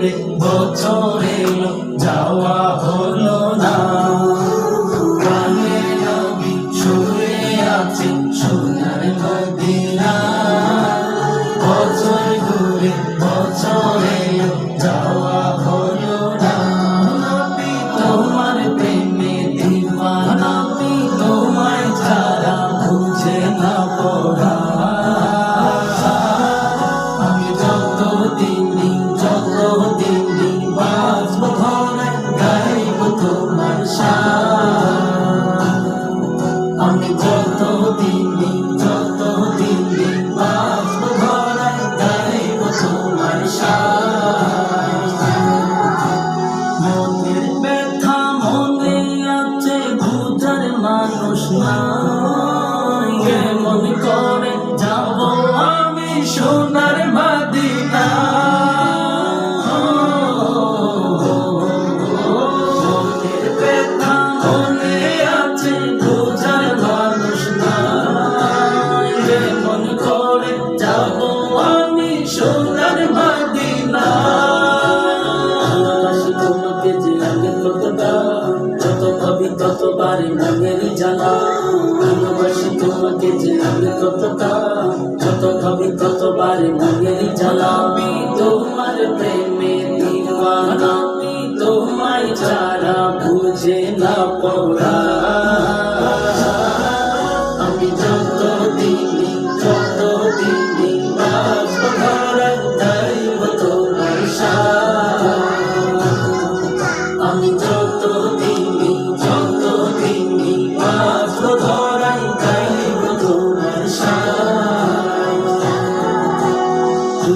ঘুরে বছর এলো যাওয়া হলো না। প্রাণে নবী শুয়ে আছে সোনার মদিনা। বছর ঘুরে বছর এলো যাওয়া হলো না। নবী তোমার প্রেমে দিওয়ানা, তোমায় ছাড়া বুঝে না পড়া। আমি যত দিন বাঁচব ঘরে গাইব তোমার শান। আমি যত দিন বাঁচব ঘরে গাইব তোমার শান। মনের ব্যথা মনে আছে বুঝার মানুষ নাই। কেমন করে যাব আমি সোনার মদিনা। মনের ব্যথা মনে আছে বুঝার মানুষ নাই। কেমন করে যাব আমি সোনার মদিনা। তোমাকে যে আগে কতটা, যত ভাবি ততবারে মনেরই জ্বালা। ভালোবাসি তোমাকে যে আগে কতটা, যত ভাবি ততবারে মনেরই জ্বালা। আমি তোমার প্রেমে দিওয়ানা, তোমায় ছাড়া বুঝে না পড়া।